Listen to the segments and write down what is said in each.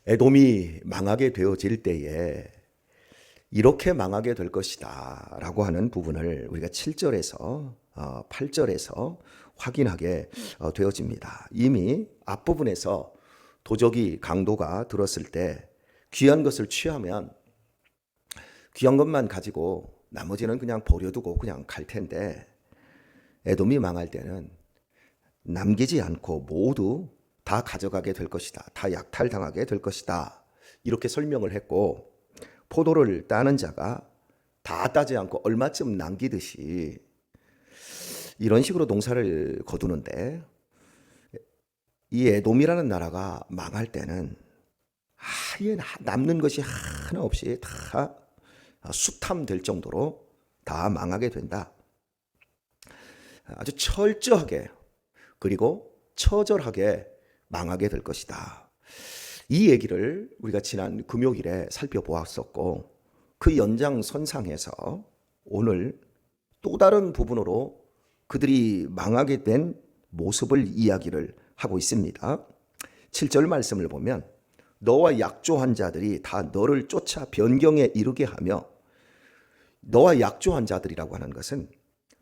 에돔이 망하게 되어질 때에 이렇게 망하게 될 것이다 라고 하는 부분을 우리가 7절에서 8절에서 확인하게 되어집니다. 이미 앞부분에서 도적이 강도가 들었을 때 귀한 것을 취하면 귀한 것만 가지고 나머지는 그냥 버려두고 그냥 갈 텐데, 에돔이 망할 때는 남기지 않고 모두 다 가져가게 될 것이다. 다 약탈당하게 될 것이다. 이렇게 설명을 했고, 포도를 따는 자가 다 따지 않고 얼마쯤 남기듯이 이런 식으로 농사를 거두는데, 이 에돔이라는 나라가 망할 때는 아예 남는 것이 하나 없이 다 수탐될 정도로 다 망하게 된다. 아주 철저하게 그리고 처절하게 망하게 될 것이다. 이 얘기를 우리가 지난 금요일에 살펴보았었고, 그 연장선상에서 오늘 또 다른 부분으로 그들이 망하게 된 모습을 이야기를 하고 있습니다. 7절 말씀을 보면 너와 약조한 자들이 다 너를 쫓아 변경에 이르게 하며, 너와 약조한 자들이라고 하는 것은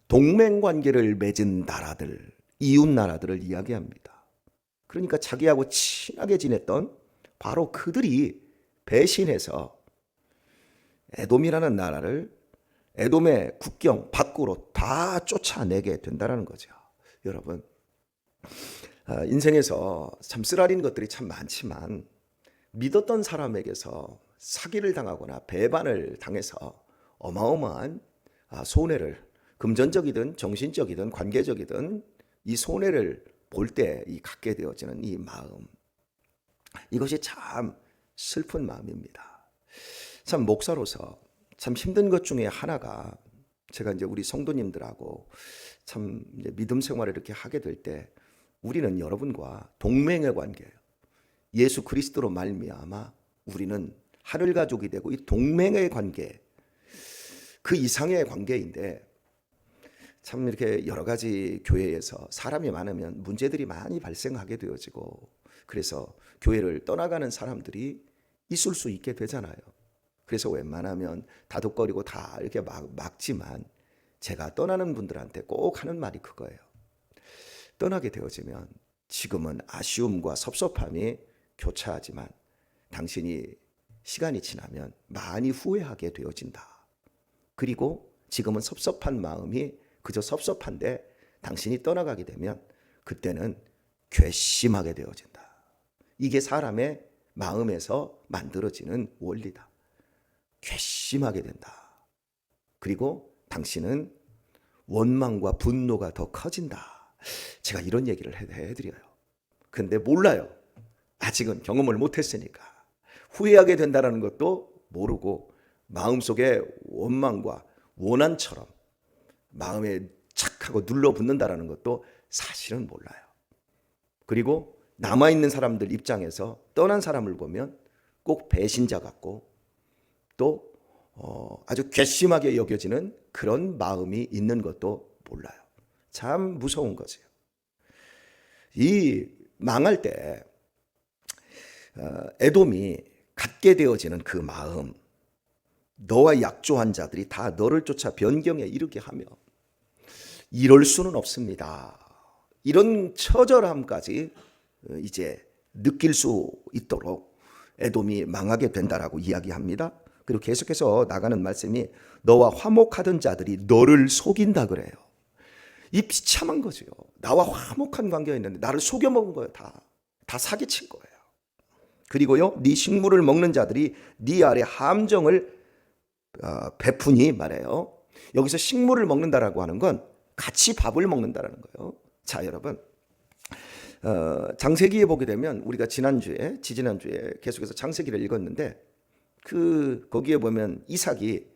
동맹관계를 맺은 나라들, 이웃 나라들을 이야기합니다. 그러니까 자기하고 친하게 지냈던 바로 그들이 배신해서 에돔이라는 나라를 에돔의 국경 밖으로 다 쫓아내게 된다는 거죠. 여러분, 인생에서 참 쓰라린 것들이 참 많지만 믿었던 사람에게서 사기를 당하거나 배반을 당해서 어마어마한 손해를, 금전적이든 정신적이든 관계적이든 이 손해를 볼 때 이 갖게 되어지는 이 마음, 이것이 참 슬픈 마음입니다. 참 목사로서 참 힘든 것 중에 하나가, 제가 이제 우리 성도님들하고 참 이제 믿음 생활을 이렇게 하게 될 때 우리는 여러분과 동맹의 관계예요. 예수 그리스도로 말미암아 우리는 하늘 가족이 되고 이 동맹의 관계, 그 이상의 관계인데, 참 이렇게 여러 가지 교회에서 사람이 많으면 문제들이 많이 발생하게 되어지고, 그래서 교회를 떠나가는 사람들이 있을 수 있게 되잖아요. 그래서 웬만하면 다독거리고 다 이렇게 막지만, 제가 떠나는 분들한테 꼭 하는 말이 그거예요. 떠나게 되어지면 지금은 아쉬움과 섭섭함이 교차하지만 당신이 시간이 지나면 많이 후회하게 되어진다. 그리고 지금은 섭섭한 마음이 그저 섭섭한데 당신이 떠나가게 되면 그때는 괘씸하게 되어진다. 이게 사람의 마음에서 만들어지는 원리다. 괘씸하게 된다. 그리고 당신은 원망과 분노가 더 커진다. 제가 이런 얘기를 해드려요. 근데 몰라요. 아직은 경험을 못했으니까. 후회하게 된다는 것도 모르고 마음속에 원망과 원한처럼 마음에 착하고 눌러붙는다는 것도 사실은 몰라요. 그리고 남아있는 사람들 입장에서 떠난 사람을 보면 꼭 배신자 같고 또 아주 괘씸하게 여겨지는 그런 마음이 있는 것도 몰라요. 참 무서운 거죠. 이 망할 때 에돔이 갖게 되어지는 그 마음, 너와 약조한 자들이 다 너를 쫓아 변경에 이르게 하며, 이럴 수는 없습니다. 이런 처절함까지 이제 느낄 수 있도록 에돔이 망하게 된다라고 이야기합니다. 그리고 계속해서 나가는 말씀이 너와 화목하던 자들이 너를 속인다 그래요. 이 비참한 거죠. 나와 화목한 관계가 있는데 나를 속여먹은 거예요. 다 사기친 거예요. 그리고요, 네 식물을 먹는 자들이 네 아래 함정을 베푸니 말해요. 여기서 식물을 먹는다라고 하는 건 같이 밥을 먹는다라는 거예요. 자, 여러분, 장세기에 보게 되면 우리가 지지난주에 계속해서 장세기를 읽었는데, 거기에 보면 이삭이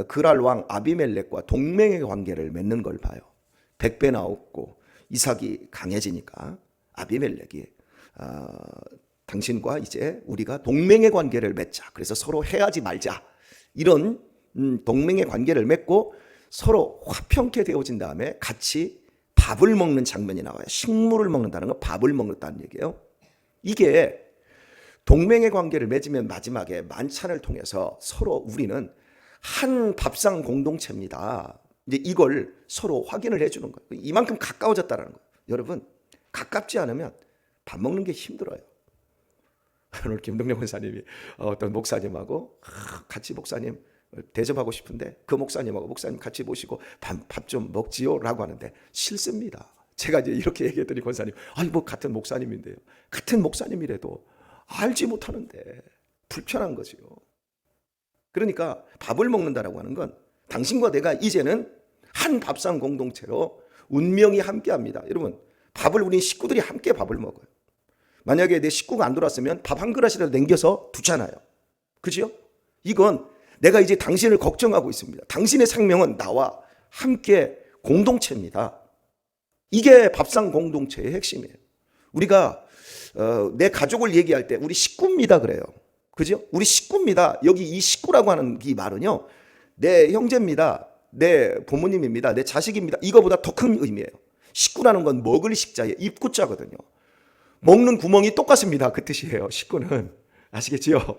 그랄 왕 아비멜렉과 동맹의 관계를 맺는 걸 봐요. 100배 나왔고 이삭이 강해지니까 아비멜렉이 당신과 이제 우리가 동맹의 관계를 맺자. 그래서 서로 해하지 말자. 이런 동맹의 관계를 맺고 서로 화평케 되어진 다음에 같이 밥을 먹는 장면이 나와요. 식물을 먹는다는 건 밥을 먹는다는 얘기예요. 이게 동맹의 관계를 맺으면 마지막에 만찬을 통해서 서로 우리는 한 밥상 공동체입니다. 이제 이걸 서로 확인을 해주는 거예요. 이만큼 가까워졌다는 거예요. 여러분, 가깝지 않으면 밥 먹는 게 힘들어요. 오늘 김동영 목사님이 어떤 목사님하고 같이 목사님 대접하고 싶은데 그 목사님하고 목사님 같이 모시고 밥 좀 먹지요 라고 하는데 싫습니다. 제가 이제 이렇게 얘기했더니 권사님, 아니 뭐 같은 목사님인데요. 같은 목사님이라도 알지 못하는데 불편한 거지요. 그러니까 밥을 먹는다라고 하는 건 당신과 내가 이제는 한 밥상 공동체로 운명이 함께합니다. 여러분, 밥을 우리 식구들이 함께 밥을 먹어요. 만약에 내 식구가 안 돌아왔으면 밥 한 그릇이라도 남겨서 두잖아요. 그죠? 이건 내가 이제 당신을 걱정하고 있습니다. 당신의 생명은 나와 함께 공동체입니다. 이게 밥상 공동체의 핵심이에요. 우리가 내 가족을 얘기할 때 우리 식구입니다 그래요. 그죠? 우리 식구입니다. 여기 이 식구라고 하는 이 말은요, 내 형제입니다, 내 부모님입니다, 내 자식입니다, 이거보다 더 큰 의미예요. 식구라는 건 먹을 식자의 입구자거든요. 먹는 구멍이 똑같습니다. 그 뜻이에요. 식구는. 아시겠지요?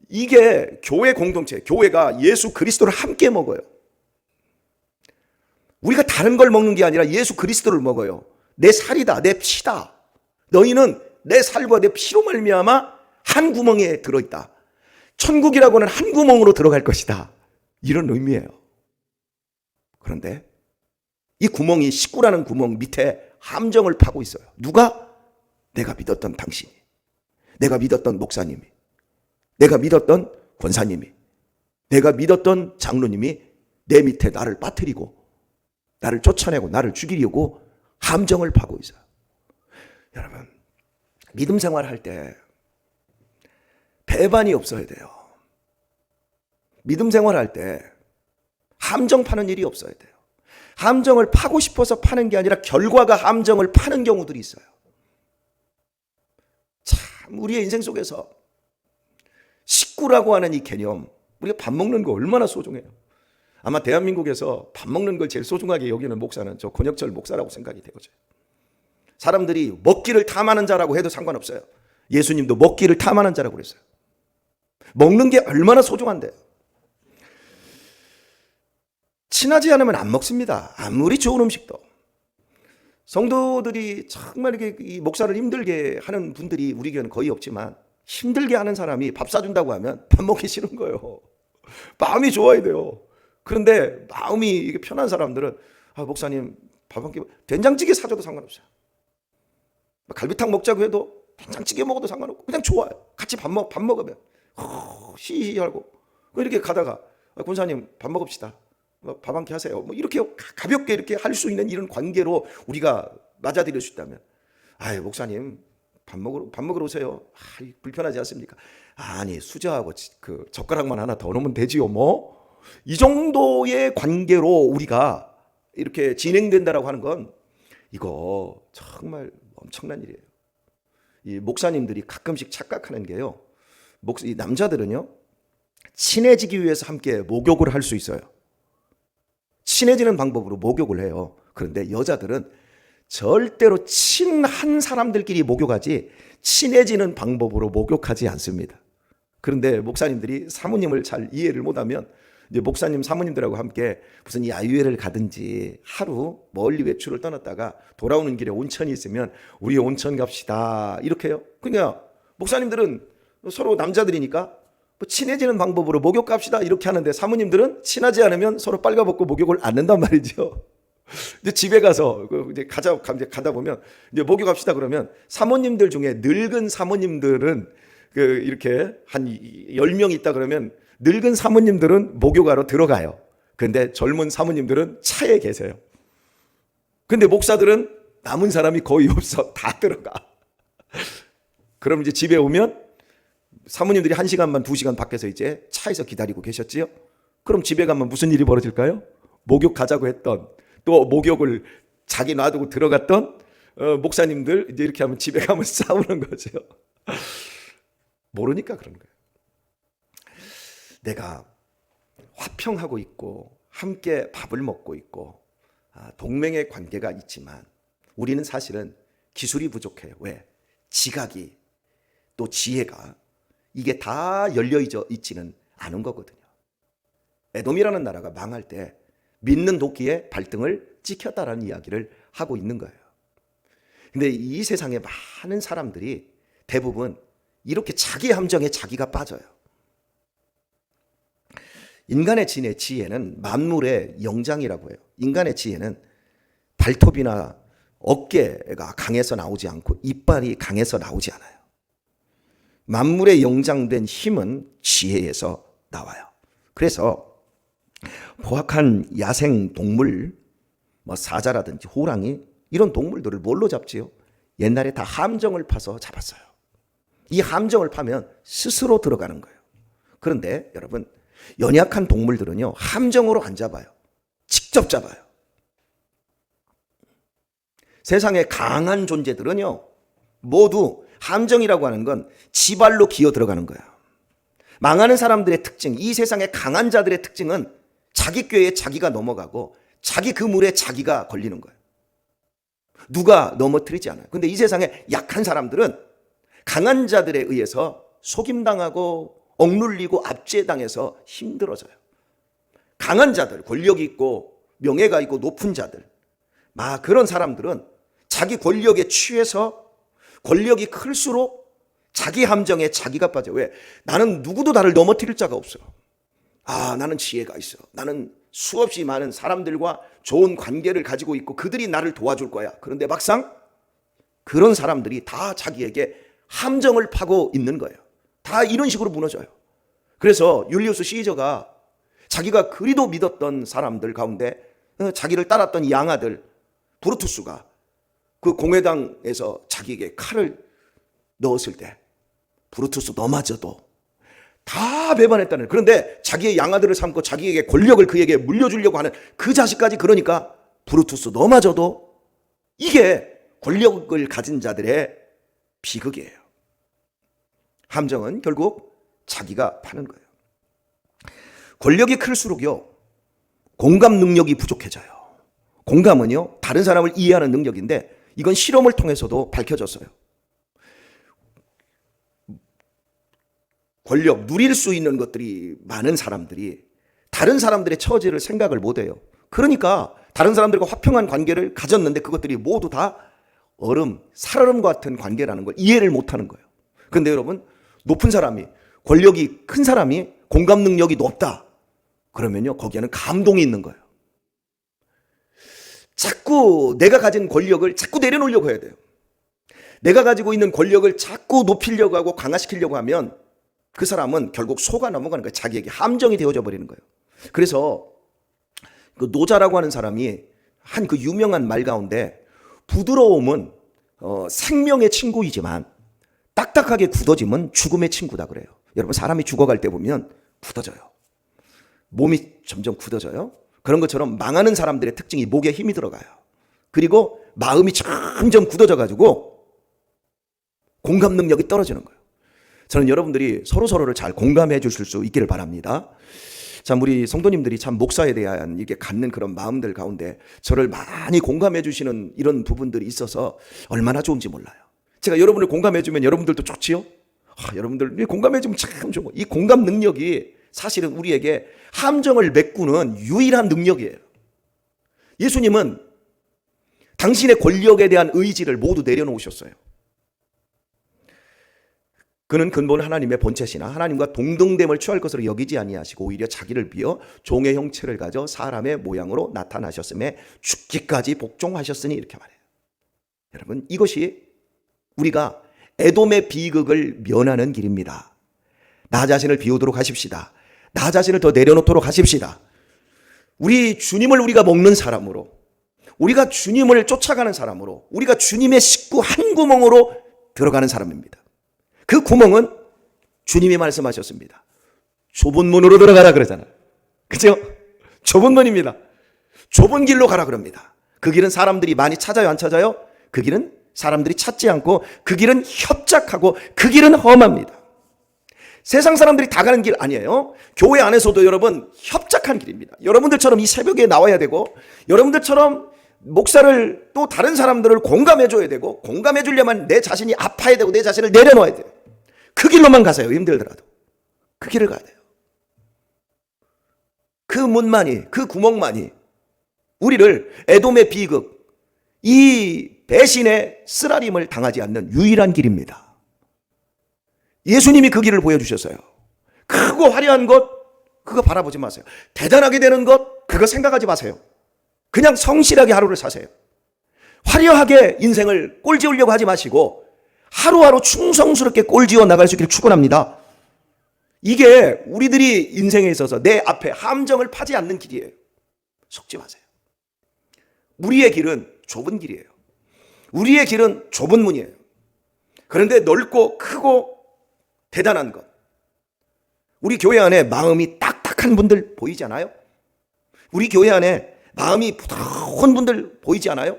이게 교회 공동체, 교회가 예수 그리스도를 함께 먹어요. 우리가 다른 걸 먹는 게 아니라 예수 그리스도를 먹어요. 내 살이다, 내 피다. 너희는 내 살과 내 피로 말미암아 한 구멍에 들어있다. 천국이라고는 한 구멍으로 들어갈 것이다. 이런 의미예요. 그런데 이 구멍이, 식구라는 구멍 밑에 함정을 파고 있어요. 누가? 내가 믿었던 당신이, 내가 믿었던 목사님이, 내가 믿었던 권사님이, 내가 믿었던 장로님이 내 밑에 나를 빠뜨리고 나를 쫓아내고 나를 죽이려고 함정을 파고 있어요. 여러분, 믿음 생활할 때 배반이 없어야 돼요. 믿음 생활할 때 함정 파는 일이 없어야 돼요. 함정을 파고 싶어서 파는 게 아니라 결과가 함정을 파는 경우들이 있어요. 참, 우리의 인생 속에서 식구라고 하는 이 개념, 우리가 밥 먹는 거 얼마나 소중해요. 아마 대한민국에서 밥 먹는 걸 제일 소중하게 여기는 목사는 저 권혁철 목사라고 생각이 되어져요. 사람들이 먹기를 탐하는 자라고 해도 상관없어요. 예수님도 먹기를 탐하는 자라고 그랬어요. 먹는 게 얼마나 소중한데. 친하지 않으면 안 먹습니다. 아무리 좋은 음식도. 성도들이 정말 이렇게 이 목사를 힘들게 하는 분들이 우리 교회는 거의 없지만, 힘들게 하는 사람이 밥 사준다고 하면 밥 먹기 싫은 거예요. 마음이 좋아야 돼요. 그런데 마음이 이게 편한 사람들은, 아, 목사님 밥 한 끼, 된장찌개 사줘도 상관없어요. 갈비탕 먹자고 해도 된장찌개 먹어도 상관없고 그냥 좋아요. 같이 밥 먹으면 히히하고 이렇게 가다가, 권사님 밥 먹읍시다, 밥 한 끼 하세요, 뭐 이렇게 가볍게 이렇게 할 수 있는 이런 관계로 우리가 맞아들일 수 있다면, 아유 목사님 밥 먹으러 오세요. 불편하지 않습니까? 아니, 수저하고 그 젓가락만 하나 더 넣으면 되지요 뭐. 이 정도의 관계로 우리가 이렇게 진행된다라고 하는 건, 이거 정말 엄청난 일이에요. 이 목사님들이 가끔씩 착각하는 게요, 이 남자들은요 친해지기 위해서 함께 목욕을 할 수 있어요. 친해지는 방법으로 목욕을 해요. 그런데 여자들은 절대로 친한 사람들끼리 목욕하지 친해지는 방법으로 목욕하지 않습니다. 그런데 목사님들이 사모님을 잘 이해를 못하면, 이제 목사님 사모님들하고 함께 무슨 야유회를 가든지 하루 멀리 외출을 떠났다가 돌아오는 길에 온천이 있으면 우리 온천 갑시다 이렇게요. 그러니까 목사님들은 서로 남자들이니까 뭐 친해지는 방법으로 목욕 갑시다 이렇게 하는데, 사모님들은 친하지 않으면 서로 빨가벗고 목욕을 안 한단 말이죠. 이제 집에 가서 이제 가다 보면 이제 목욕합시다 그러면, 사모님들 중에 늙은 사모님들은 이렇게 한 10명 있다 그러면 늙은 사모님들은 목욕하러 들어가요. 그런데 젊은 사모님들은 차에 계세요. 근데 목사들은 남은 사람이 거의 없어. 다 들어가. 그럼 이제 집에 오면 사모님들이 1시간만 2시간 밖에서 이제 차에서 기다리고 계셨지요. 그럼 집에 가면 무슨 일이 벌어질까요? 목욕 가자고 했던, 또 목욕을 자기 놔두고 들어갔던 목사님들 이제 이렇게 하면 집에 가면 싸우는 거죠. 모르니까 그런 거예요. 내가 화평하고 있고 함께 밥을 먹고 있고 동맹의 관계가 있지만, 우리는 사실은 기술이 부족해요. 왜? 지각이 또 지혜가 이게 다 열려 있지는 않은 거거든요. 에돔이라는 나라가 망할 때 믿는 도끼에 발등을 찍혔다라는 이야기를 하고 있는 거예요. 근데 이 세상에 많은 사람들이 대부분 이렇게 자기 함정에 자기가 빠져요. 인간의 지혜는 만물의 영장이라고 해요. 인간의 지혜는 발톱이나 어깨가 강해서 나오지 않고 이빨이 강해서 나오지 않아요. 만물의 영장된 힘은 지혜에서 나와요. 그래서 포악한 야생 동물, 사자라든지 호랑이 이런 동물들을 뭘로 잡지요? 옛날에 다 함정을 파서 잡았어요. 이 함정을 파면 스스로 들어가는 거예요. 그런데 여러분, 연약한 동물들은요, 함정으로 안 잡아요. 직접 잡아요. 세상에 강한 존재들은요, 모두 함정이라고 하는 건 지발로 기어 들어가는 거야. 망하는 사람들의 특징, 이 세상의 강한 자들의 특징은 자기 꾀에 자기가 넘어가고 자기 그물에 자기가 걸리는 거예요. 누가 넘어뜨리지 않아요. 근데 이 세상에 약한 사람들은 강한 자들에 의해서 속임당하고 억눌리고 압제당해서 힘들어져요. 강한 자들, 권력이 있고 명예가 있고 높은 자들, 그런 사람들은 자기 권력에 취해서 권력이 클수록 자기 함정에 자기가 빠져. 왜? 나는 누구도 나를 넘어뜨릴 자가 없어. 나는 지혜가 있어. 나는 수없이 많은 사람들과 좋은 관계를 가지고 있고 그들이 나를 도와줄 거야. 그런데 막상 그런 사람들이 다 자기에게 함정을 파고 있는 거예요. 다 이런 식으로 무너져요. 그래서 율리우스 시저가 자기가 그리도 믿었던 사람들 가운데 자기를 따랐던 양아들 브루투스가 그 공회당에서 자기에게 칼을 넣었을 때 브루투스 너마저도 다 배반했다는. 그런데 자기의 양아들을 삼고 자기에게 권력을 그에게 물려주려고 하는 그 자식까지, 그러니까 브루투스 너마저도 이게 권력을 가진 자들의 비극이에요. 함정은 결국 자기가 파는 거예요. 권력이 클수록요, 공감 능력이 부족해져요. 공감은요, 다른 사람을 이해하는 능력인데 이건 실험을 통해서도 밝혀졌어요. 권력, 누릴 수 있는 것들이 많은 사람들이 다른 사람들의 처지를 생각을 못해요. 그러니까 다른 사람들과 화평한 관계를 가졌는데 그것들이 모두 다 얼음, 살얼음과 같은 관계라는 걸 이해를 못하는 거예요. 그런데 여러분, 높은 사람이, 권력이 큰 사람이 공감 능력이 높다 그러면요, 거기에는 감동이 있는 거예요. 자꾸 내가 가진 권력을 자꾸 내려놓으려고 해야 돼요. 내가 가지고 있는 권력을 자꾸 높이려고 하고 강화시키려고 하면 그 사람은 결국 속아 넘어가는 거예요. 자기에게 함정이 되어져 버리는 거예요. 그래서 그 노자라고 하는 사람이 한 그 유명한 말 가운데 부드러움은 생명의 친구이지만 딱딱하게 굳어짐은 죽음의 친구다 그래요. 여러분, 사람이 죽어갈 때 보면 굳어져요. 몸이 점점 굳어져요. 그런 것처럼 망하는 사람들의 특징이 목에 힘이 들어가요. 그리고 마음이 점점 굳어져 가지고 공감 능력이 떨어지는 거예요. 저는 여러분들이 서로서로를 잘 공감해 주실 수 있기를 바랍니다. 참, 우리 성도님들이 참 목사에 대한 이게 갖는 그런 마음들 가운데 저를 많이 공감해 주시는 이런 부분들이 있어서 얼마나 좋은지 몰라요. 제가 여러분을 공감해 주면 여러분들도 좋지요? 여러분들 공감해 주면 참 좋고, 이 공감 능력이 사실은 우리에게 함정을 메꾸는 유일한 능력이에요. 예수님은 당신의 권력에 대한 의지를 모두 내려놓으셨어요. 그는 근본 하나님의 본체시나 하나님과 동등됨을 취할 것으로 여기지 아니하시고 오히려 자기를 비어 종의 형체를 가져 사람의 모양으로 나타나셨음에 죽기까지 복종하셨으니, 이렇게 말해요. 여러분, 이것이 우리가 에돔의 비극을 면하는 길입니다. 나 자신을 비우도록 하십시다. 나 자신을 더 내려놓도록 하십시다. 우리 주님을 우리가 먹는 사람으로, 우리가 주님을 쫓아가는 사람으로, 우리가 주님의 식구 한 구멍으로 들어가는 사람입니다. 그 구멍은 주님이 말씀하셨습니다. 좁은 문으로 들어가라 그러잖아요. 그죠? 좁은 문입니다. 좁은 길로 가라 그럽니다. 그 길은 사람들이 많이 찾아요, 안 찾아요? 그 길은 사람들이 찾지 않고 그 길은 협착하고 그 길은 험합니다. 세상 사람들이 다 가는 길 아니에요. 교회 안에서도 여러분 협착한 길입니다. 여러분들처럼 이 새벽에 나와야 되고, 여러분들처럼 목사를 또 다른 사람들을 공감해 줘야 되고, 공감해 주려면 내 자신이 아파야 되고 내 자신을 내려놓아야 돼요. 그 길로만 가세요. 힘들더라도. 그 길을 가야 돼요. 그 문만이, 그 구멍만이 우리를 에돔의 비극, 이 배신의 쓰라림을 당하지 않는 유일한 길입니다. 예수님이 그 길을 보여주셨어요. 크고 화려한 것, 그거 바라보지 마세요. 대단하게 되는 것, 그거 생각하지 마세요. 그냥 성실하게 하루를 사세요. 화려하게 인생을 꼴지으려고 하지 마시고 하루하루 충성스럽게 꼴지어 나갈 수 있기를 축원합니다. 이게 우리들이 인생에 있어서 내 앞에 함정을 파지 않는 길이에요. 속지 마세요. 우리의 길은 좁은 길이에요. 우리의 길은 좁은 문이에요. 그런데 넓고 크고 대단한 것. 우리 교회 안에 마음이 딱딱한 분들 보이지 않아요? 우리 교회 안에 마음이 부드러운 분들 보이지 않아요?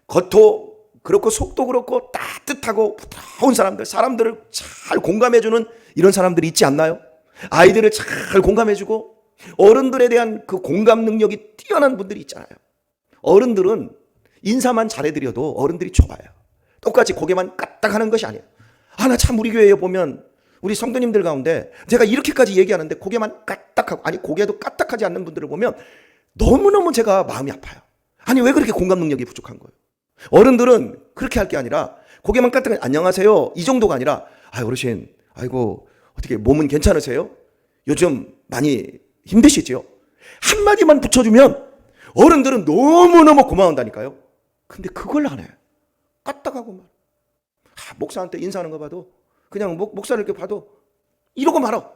겉도 그렇고 속도 그렇고 따뜻하고 부드러운 사람들, 사람들을 잘 공감해주는 이런 사람들이 있지 않나요? 아이들을 잘 공감해주고 어른들에 대한 그 공감 능력이 뛰어난 분들이 있잖아요. 어른들은 인사만 잘해드려도 어른들이 좋아요. 똑같이 고개만 까딱하는 것이 아니에요. 나 참 우리 교회에 보면 우리 성도님들 가운데 제가 이렇게까지 얘기하는데 고개만 까딱하고, 아니 고개도 까딱하지 않는 분들을 보면 너무너무 제가 마음이 아파요. 아니 왜 그렇게 공감 능력이 부족한 거예요? 어른들은 그렇게 할 게 아니라 고개만 까딱하고 안녕하세요 이 정도가 아니라 어르신 아이고 어떻게 몸은 괜찮으세요? 요즘 많이 힘드시죠? 한마디만 붙여주면 어른들은 너무너무 고마운다니까요. 근데 그걸 안 해요. 까딱하고 말. 목사한테 인사하는 거 봐도 그냥 목사를 이렇게 봐도 이러고 말어.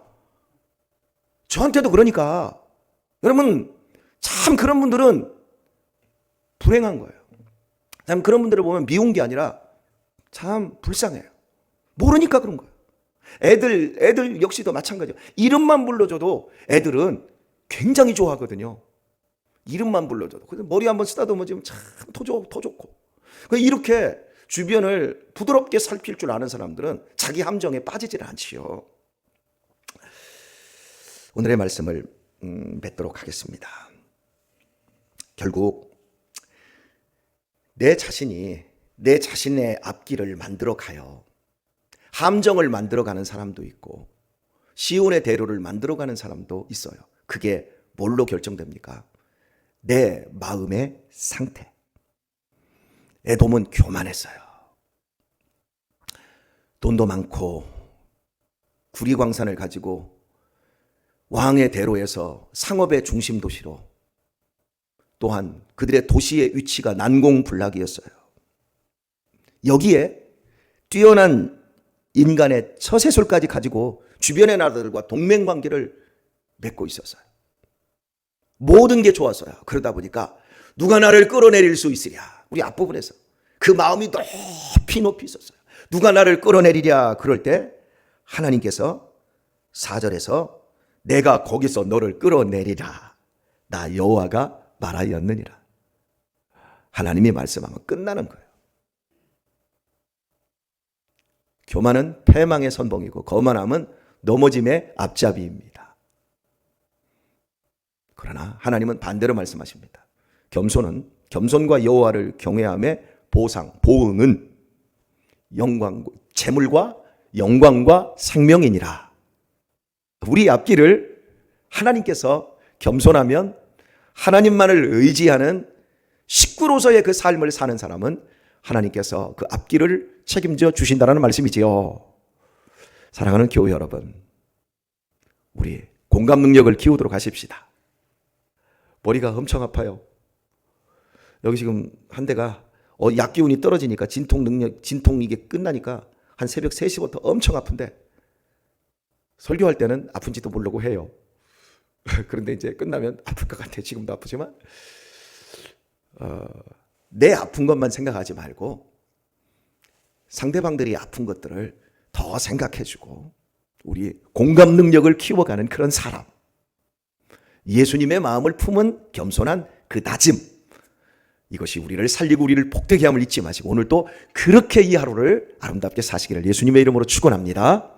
저한테도 그러니까 여러분 참 그런 분들은 불행한 거예요. 참 그런 분들을 보면 미운 게 아니라 참 불쌍해요. 모르니까 그런 거예요. 애들 역시도 마찬가지예요. 이름만 불러줘도 애들은 굉장히 좋아하거든요. 이름만 불러줘도. 머리 한번 쓰다듬어주면 참 더 좋고. 이렇게 주변을 부드럽게 살필 줄 아는 사람들은 자기 함정에 빠지질 않지요. 오늘의 말씀을 맺도록 하겠습니다. 결국 내 자신이 내 자신의 앞길을 만들어 가요. 함정을 만들어 가는 사람도 있고 시온의 대로를 만들어 가는 사람도 있어요. 그게 뭘로 결정됩니까? 내 마음의 상태. 에돔은 교만했어요. 돈도 많고 구리광산을 가지고 왕의 대로에서 상업의 중심 도시로, 또한 그들의 도시의 위치가 난공불락이었어요. 여기에 뛰어난 인간의 처세술까지 가지고 주변의 나라들과 동맹관계를 맺고 있었어요. 모든 게 좋았어요. 그러다 보니까 누가 나를 끌어내릴 수 있으랴. 우리 앞부분에서 그 마음이 높이 있었어요. 누가 나를 끌어내리랴. 그럴 때 하나님께서 4절에서 내가 거기서 너를 끌어내리라. 나 여호와가 말하였느니라. 하나님이 말씀하면 끝나는 거예요. 교만은 패망의 선봉이고 거만함은 넘어짐의 앞잡이입니다. 그러나 하나님은 반대로 말씀하십니다. 겸손과 여호와를 경외함의 보응은 재물과 영광과 생명이니라. 우리 앞길을 하나님께서 겸손하면 하나님만을 의지하는 식구로서의 그 삶을 사는 사람은 하나님께서 그 앞길을 책임져 주신다는 말씀이지요. 사랑하는 교회 여러분, 우리 공감 능력을 키우도록 하십시다. 머리가 엄청 아파요. 여기 지금 한 대가 약 기운이 떨어지니까 진통 이게 끝나니까 한 새벽 3시부터 엄청 아픈데 설교할 때는 아픈지도 모르고 해요. 그런데 이제 끝나면 아플 것 같아요. 지금도 아프지만 내 아픈 것만 생각하지 말고 상대방들이 아픈 것들을 더 생각해주고 우리 공감 능력을 키워가는 그런 사람, 예수님의 마음을 품은 겸손한 그 다짐, 이것이 우리를 살리고 우리를 복되게 함을 잊지 마시고 오늘 또 그렇게 이 하루를 아름답게 사시기를 예수님의 이름으로 축원합니다.